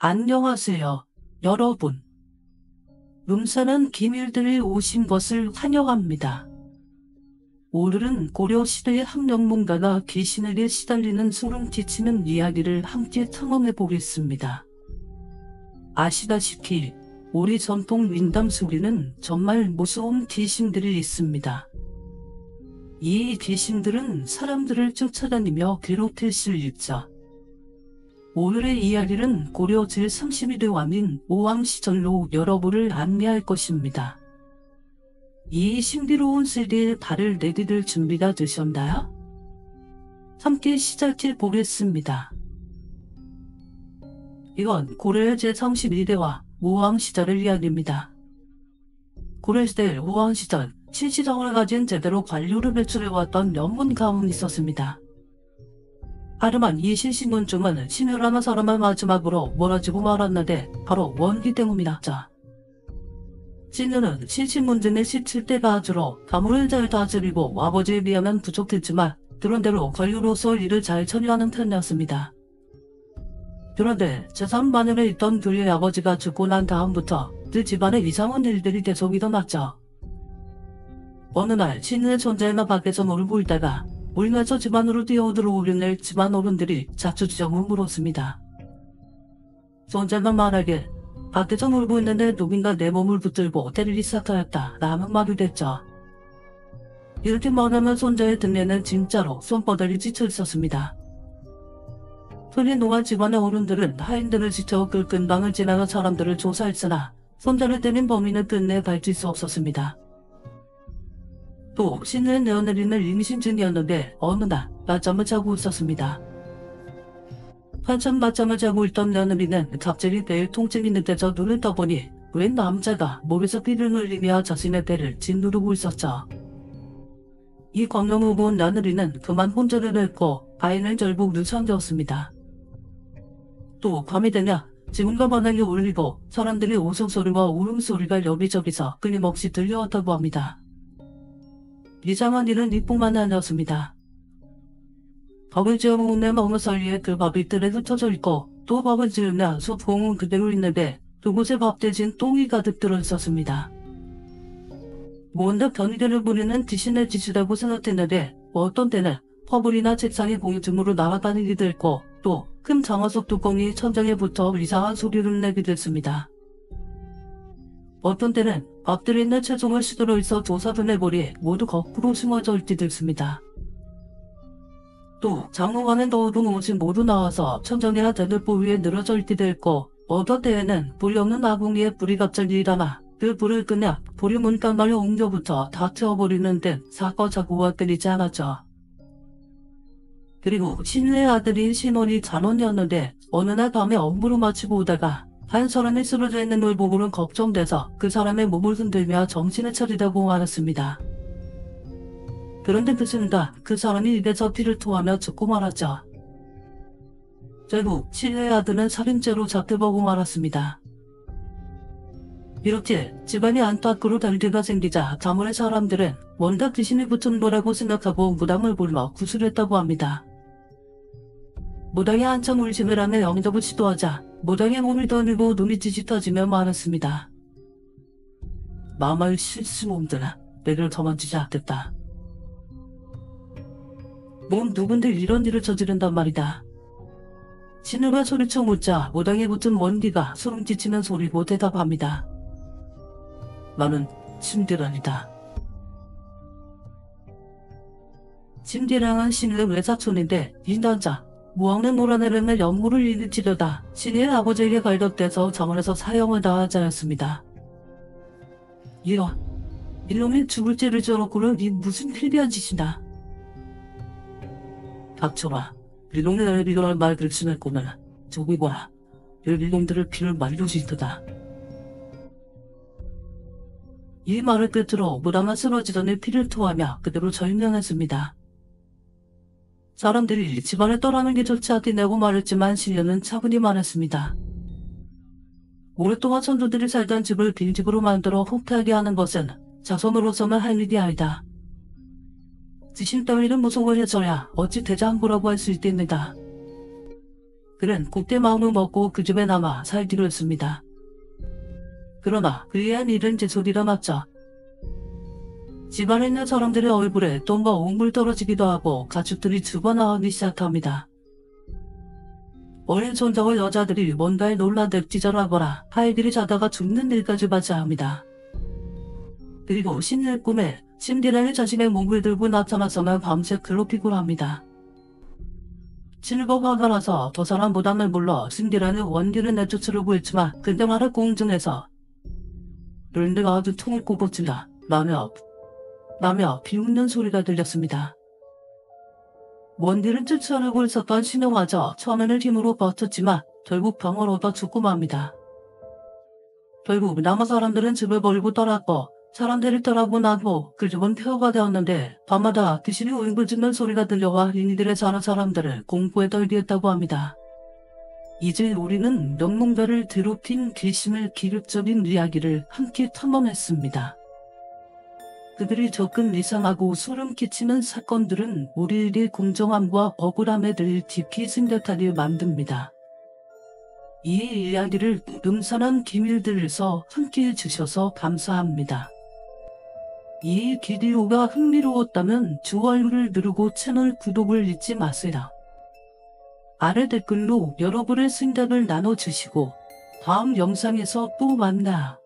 안녕하세요, 여러분. 음산한 기밀들이 오신 것을 환영합니다. 오늘은 고려시대의 한 명문가가 귀신에게 시달리는 소름 끼치는 이야기를 함께 탐험해 보겠습니다. 아시다시피 우리 전통 윈담 속에는 정말 무서운 귀신들이 있습니다. 이 귀신들은 사람들을 쫓아다니며 괴롭힐 수 있죠. 오늘의 이야기는 고려 제32대 왕인 오왕 시절로 여러분을 안내할 것입니다. 이 신비로운 세계에 발을 내디딜 준비가 되셨나요? 함께 시작해 보겠습니다. 이건 고려 제32대와 오왕 시절의 이야기입니다. 고려시대 오왕 시절 신시정을 가진 제대로 관료를 배출해왔던 명문가문이 있었습니다. 하지만 이 신신문중은 신유라는 사람을 마지막으로 멀어지고 말았는데 바로 원기 때문이었죠. 신유는 신신문중의 17대 가주로 가문을 잘 다스리고 아버지에 비하면 부족했지만 그런대로 관료로서 일을 잘 처리하는 편이었습니다. 그런데 제3만년에 있던 그의 아버지가 죽고 난 다음부터 그 집안에 이상한 일들이 계속 일어났죠. 어느 날 신유의 존재나 밖에서 놀고 있다가 울면서 집안으로 뛰어들어오는 집안 어른들이 자초지종을 물었습니다. 손자가 말하길 밖에서 놀고 있는데 누군가 내 몸을 붙들고 때리기 시작하였다 라는 말이 됐죠. 이렇게 말하면 손자의 등에는 진짜로 손바닥이 지쳐 있었습니다. 그리 동안 집안의 어른들은 하인들을 지쳐 그 근방을 지나간 사람들을 조사했으나 손자를 때린 범인은 끝내 밝힐 수 없었습니다. 또 신유의 며느리는 임신 중이었는데 어느 날 낮잠을 자고 있었습니다. 한참 낮잠을 자고 있던 며느리는 갑자기 배에 통증이 느껴져 눈을 떠보니 웬 남자가 목에서 피를 흘리며 자신의 배를 짓누르고 있었죠. 이 광경을 본 며느리는 그만 혼절을 했고 아이는 결국 누상되었습니다. 또 밤이 되냐 지문과 바닥이 울리고 사람들의 웃음소리와 울음소리가 여기저기서 끊임없이 들려왔다고 합니다. 이상한 일은 이뿐만 아니었습니다. 밥을 지어 먹는 어느 사이에 그 밥이 뜰에 흩어져 있고 또 밥을 지으면 솥공은 그대로 있는데 그곳에 밥 대신 똥이 가득 들어있었습니다. 뭔가 변이를 부리는 귀신의 짓이라고 생각했는데 어떤 때는 허블이나 책상에 공이 등으로 날아다니기도 했고 또 큰 장화석 뚜껑이 천장에 붙어 이상한 소리를 내기도 했습니다. 어떤 때는 밥들에 있는 채종을 시들어 있어 조사도 해보니 모두 거꾸로 숨어져 있기도 했습니다. 또 장롱 안에 넣어둔 옷이 모두 나와서 천장이나 대들보 위에 늘어져 있기도 했고 어떤 때에는 불이 없는 아궁이에 불이 갑자기 일어나 그 불을 끄냐 불이 문간만에 옮겨붙어 다 태워버리는 등 사건 사고가 끊이지 않았죠. 그리고 신유의 아들인 신원이 잔원이었는데 어느 날 밤에 업무를 마치고 오다가 한 사람이 쓰러져 있는 걸 보고는 걱정돼서 그 사람의 몸을 흔들며 정신을 차리라고 말했습니다. 그런데 그 순간 그 사람이 입에서 피를 토하며 죽고 말았죠. 결국 신유의 아들은 살인죄로 잡혀보고 말았습니다. 이렇게 집안이 안팎으로 단계가 생기자 가문의 사람들은 뭔가 귀신이 붙은 거라고 생각하고 무당을 불러 구술했다고 합니다. 무당이 한참 울심을 하며 영접을 시도하자 무당의 몸이 떨리고 눈이 찢어지며 말했습니다. 마마의 실수몸들아 내를 도망치지 않겠다. 뭔 누군데 이런 일을 저지른단 말이다. 신우가 소리쳐 묻자 무당에 붙은 원기가 소름 끼치는 소리로 대답합니다. 나는 침대란이다. 침대랑은 신우의 외사촌인데 이 남자 무왕는 몰아내려면 연고를 일으키려다 신우의 아버지에게 발각돼서 정원에서 사형을 당하자였습니다. 이놈이 죽을 죄를 져놓고는 이 무슨 필비한 짓이다. 닥쳐봐. 이놈의 일어날 말 그랬으면꼬는 저기 봐라. 이놈들을 피를 말려주시더다. 이 말을 끝으로 무당은 쓰러지더니 피를 토하며 그대로 절명했습니다. 사람들이 집안을 떠나는 게 좋지 않겠냐고 말했지만 신녀는 차분히 말했습니다. 오랫동안 선조들이 살던 집을 빈집으로 만들어 후퇴하게 하는 것은 자손으로서만 할 일이 아니다. 귀신 따위는 무서워해져야 어찌 대장부라고 할 수 있답니다. 그는 그때 마음을 먹고 그 집에 남아 살기로 했습니다. 그러나 그에 한 일은 제 소리가 맞자 집안에 있는 사람들의 얼굴에 똥과 옥물 떨어지기도 하고 가축들이 죽어나오기 시작합니다. 어린 손자와 여자들이 뭔가에 놀라듯 기절하거나 아이들이 자다가 죽는 일까지 발생합니다. 그리고 신의 꿈에 신디라는 자신의 몸을 들고 나타나서만 밤새 괴롭히곤 합니다. 실버가 나라서 더 사람보다는 물러 신디라는 원기를 내쫓으려고 했지만 그때마다 공중에서 른드가 아주 통을 꼽아친다 라며 비웃는 소리가 들렸습니다. 원딜은 쫓아내고 있었던 신용마저 처음에는 힘으로 버텼지만 결국 병을 얻어 죽고 맙니다. 결국 남은 사람들은 집을 버리고 떠났고 사람들이 떠나고 나고 그 집은 폐허가 되었는데 밤마다 귀신이 울부짖는 소리가 들려와 이들의 사는 사람들을 공포에 떨게 했다고 합니다. 이제 우리는 명문가를 괴롭힌 귀신의 기극적인 이야기를 함께 탐험했습니다. 그들이 접근 이상하고 소름 끼치는 사건들은 우리에게 공정함과 억울함에 늘 깊이 생각하게 만듭니다. 이 이야기를 음산한 기밀들에서 함께 해주셔서 감사합니다. 이 비디오가 흥미로웠다면 좋아요를 누르고 채널 구독을 잊지 마세요. 아래 댓글로 여러분의 생각을 나눠주시고 다음 영상에서 또 만나.